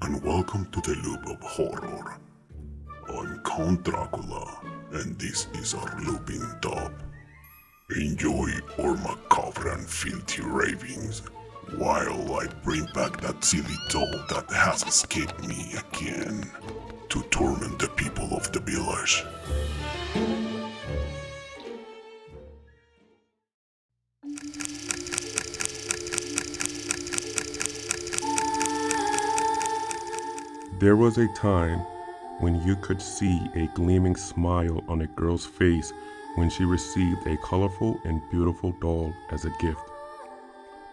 and welcome to the Loop of Horror. I'm Count Dracula, and this is our looping top. Enjoy our macabre and filthy ravings, while I bring back that silly doll that has escaped me again, to torment the people of the village. There was a time when you could see a gleaming smile on a girl's face when she received a colorful and beautiful doll as a gift.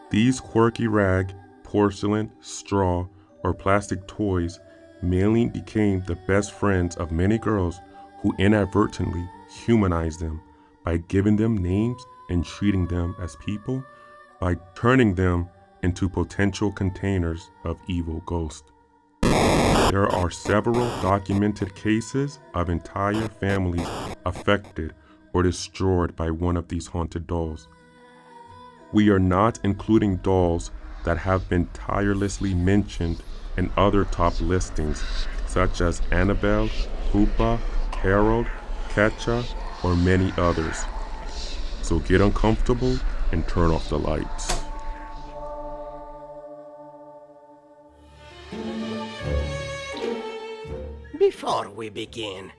These quirky rag, porcelain, straw, or plastic toys mainly became the best friends of many girls who inadvertently humanized them by giving them names and treating them as people, by turning them into potential containers of evil ghosts. There are several documented cases of entire families affected or destroyed by one of these haunted dolls. We are not including dolls that have been tirelessly mentioned in other top listings, such as Annabelle, Hoopa, Harold, Ketcha, or many others. So get uncomfortable and turn off the lights. Before we begin,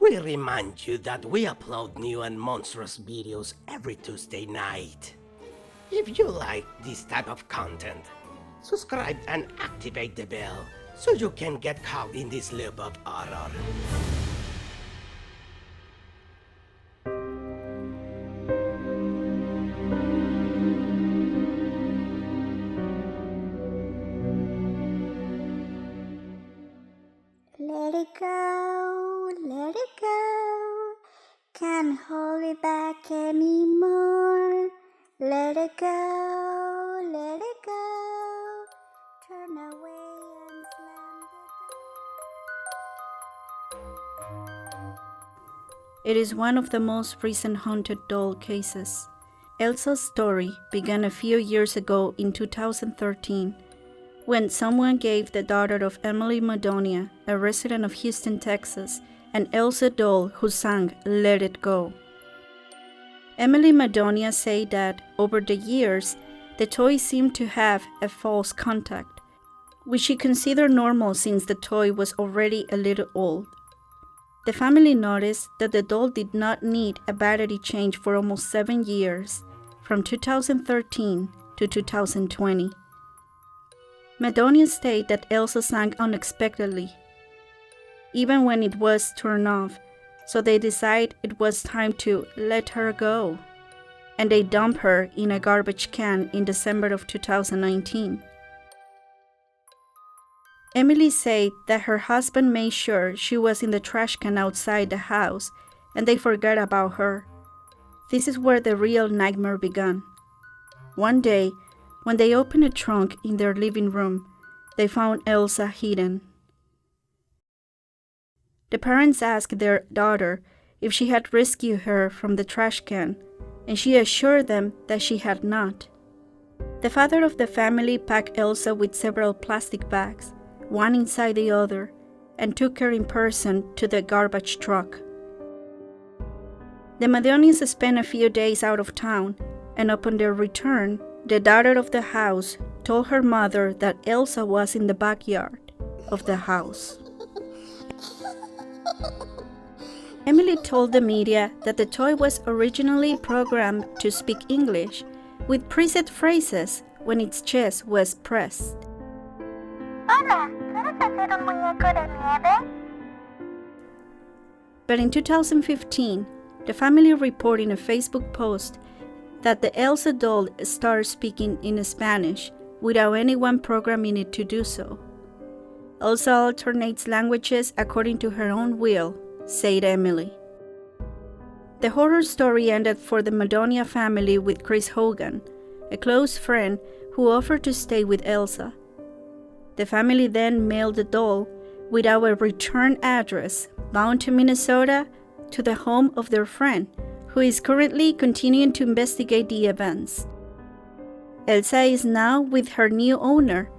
we remind you that we upload new and monstrous videos every Tuesday night. If you like this type of content, subscribe and activate the bell so you can get caught in this loop of horror. Let it go, can't hold it back anymore. Let it go, turn away and slam the door. It is one of the most recent haunted doll cases. Elsa's story began a few years ago in 2013, when someone gave the daughter of Emily Madonia, a resident of Houston, Texas, an Elsa doll who sang Let It Go. Emily Madonia said that, over the years, the toy seemed to have a false contact, which she considered normal since the toy was already a little old. The family noticed that the doll did not need a battery change for almost 7 years, from 2013 to 2020. Madonia stated that Elsa sang unexpectedly, even when it was turned off, so they decided it was time to let her go, and they dumped her in a garbage can in December of 2019. Emily said that her husband made sure she was in the trash can outside the house, and they forgot about her. This is where the real nightmare began. One day, when they opened a trunk in their living room, they found Elsa hidden. The parents asked their daughter if she had rescued her from the trash can, and she assured them that she had not. The father of the family packed Elsa with several plastic bags, one inside the other, and took her in person to the garbage truck. The Madonians spent a few days out of town, and upon their return, the daughter of the house told her mother that Elsa was in the backyard of the house. Emily told the media that the toy was originally programmed to speak English with preset phrases when its chest was pressed. Hola, ¿quieres hacer un muñeco de nieve? But in 2015, the family reported in a Facebook post that the Elsa doll started speaking in Spanish without anyone programming it to do so. Elsa alternates languages according to her own will, said Emily. The horror story ended for the Madonia family with Chris Hogan, a close friend who offered to stay with Elsa. The family then mailed the doll without a return address, bound to Minnesota, to the home of their friend, who is currently continuing to investigate the events. Elsa is now with her new owner,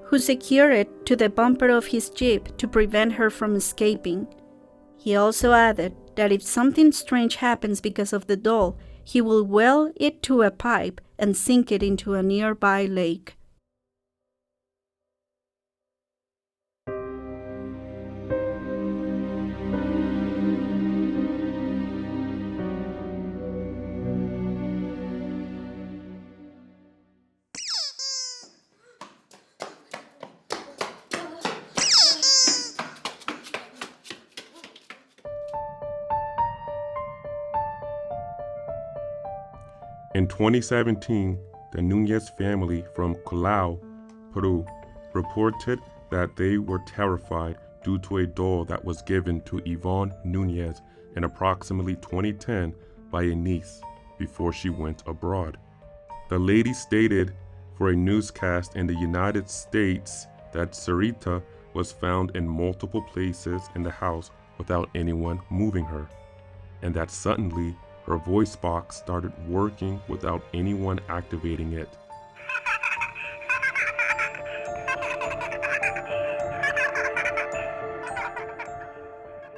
who secured it to the bumper of his Jeep to prevent her from escaping. He also added that if something strange happens because of the doll, he will weld it to a pipe and sink it into a nearby lake. In 2017, the Nunez family from Callao, Peru, reported that they were terrified due to a doll that was given to Yvonne Nunez in approximately 2010 by a niece before she went abroad. The lady stated for a newscast in the United States that Sarita was found in multiple places in the house without anyone moving her, and that suddenly her voice box started working without anyone activating it.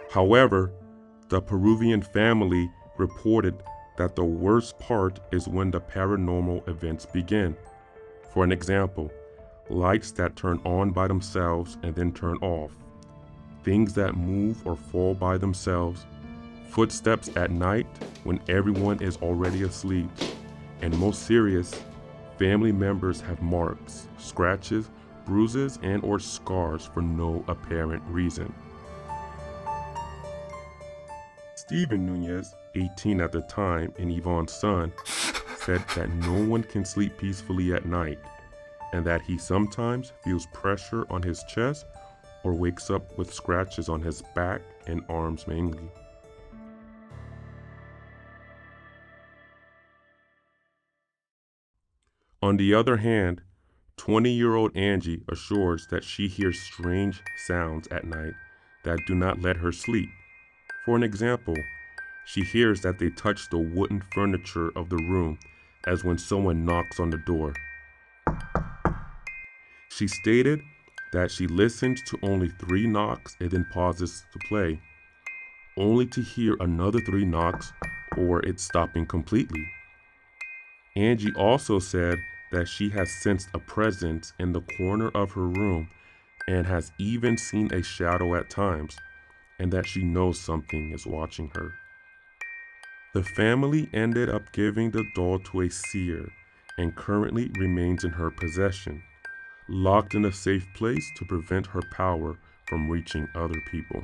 However, the Peruvian family reported that the worst part is when the paranormal events begin. For an example, lights that turn on by themselves and then turn off, things that move or fall by themselves, footsteps at night when everyone is already asleep, and most serious, family members have marks, scratches, bruises, and/or scars for no apparent reason. Steven Nunez, 18 at the time and Yvonne's son, said that no one can sleep peacefully at night, and that he sometimes feels pressure on his chest or wakes up with scratches on his back and arms mainly. On the other hand, 20-year-old Angie assures that she hears strange sounds at night that do not let her sleep. For an example, she hears that they touch the wooden furniture of the room as when someone knocks on the door. She stated that she listens to only 3 knocks and then pauses to play, only to hear another 3 knocks or it stopping completely. Angie also said that she has sensed a presence in the corner of her room and has even seen a shadow at times, and that she knows something is watching her. The family ended up giving the doll to a seer and currently remains in her possession, locked in a safe place to prevent her power from reaching other people.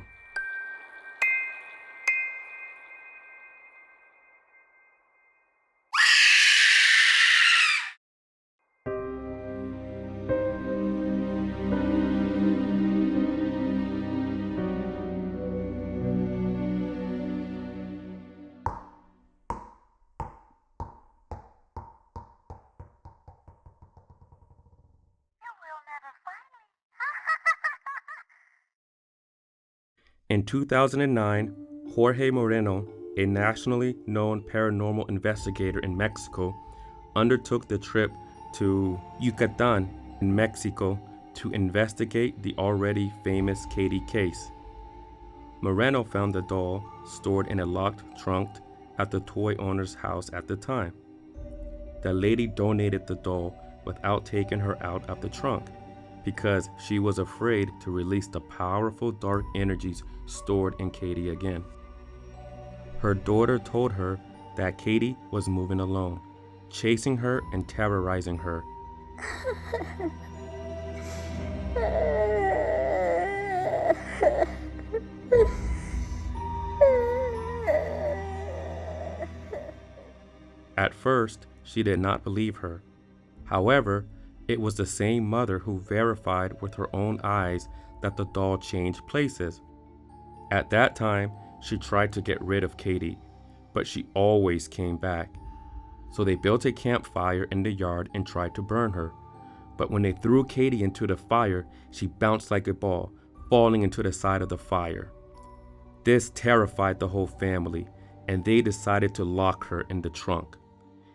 In 2009, Jorge Moreno, a nationally known paranormal investigator in Mexico, undertook the trip to Yucatan in Mexico to investigate the already famous Katie case. Moreno found the doll stored in a locked trunk at the toy owner's house at the time. The lady donated the doll without taking her out of the trunk, because she was afraid to release the powerful dark energies stored in Katie again. Her daughter told her that Katie was moving alone, chasing her and terrorizing her. At first, she did not believe her. However, it was the same mother who verified with her own eyes that the doll changed places. At that time, she tried to get rid of Katie, but she always came back. So they built a campfire in the yard and tried to burn her. But when they threw Katie into the fire, she bounced like a ball, falling into the side of the fire. This terrified the whole family, and they decided to lock her in the trunk.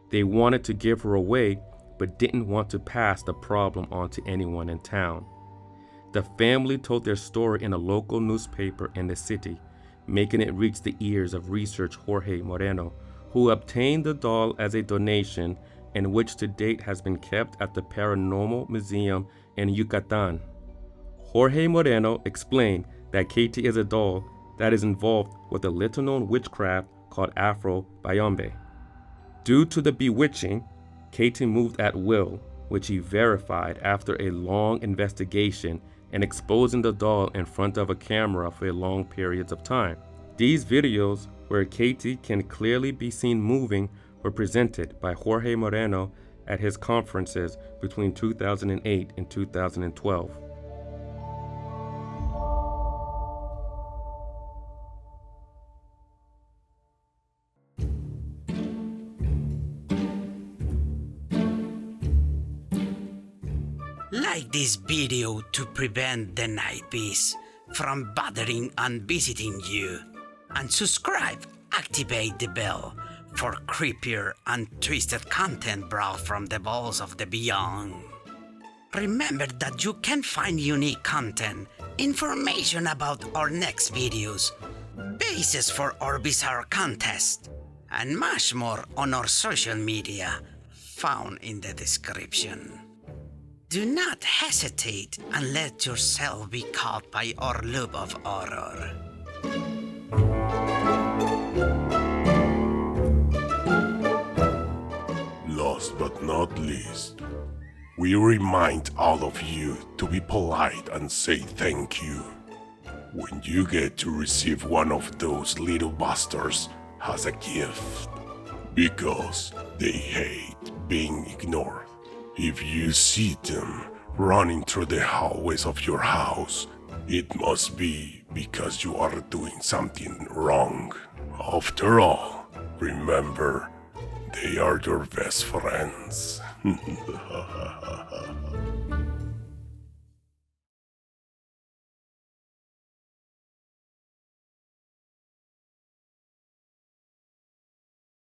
They wanted to give her away, but didn't want to pass the problem on to anyone in town. The family told their story in a local newspaper in the city, making it reach the ears of researcher Jorge Moreno, who obtained the doll as a donation and which to date has been kept at the Paranormal Museum in Yucatan. Jorge Moreno explained that Katie is a doll that is involved with a little-known witchcraft called Afro Bayombe. Due to the bewitching, Katie moved at will, which he verified after a long investigation and exposing the doll in front of a camera for long periods of time. These videos, where Katie can clearly be seen moving, were presented by Jorge Moreno at his conferences between 2008 and 2012. Like this video to prevent the night beast from bothering and visiting you, and subscribe, activate the bell for creepier and twisted content brought from the bowels of the beyond. Remember that you can find unique content, information about our next videos, bases for our bizarre contest, and much more on our social media found in the description. Do not hesitate and let yourself be caught by our loop of horror. Last but not least, we remind all of you to be polite and say thank you when you get to receive one of those little bastards as a gift, because they hate being ignored. If you see them running through the hallways of your house, it must be because you are doing something wrong. After all, remember, they are your best friends.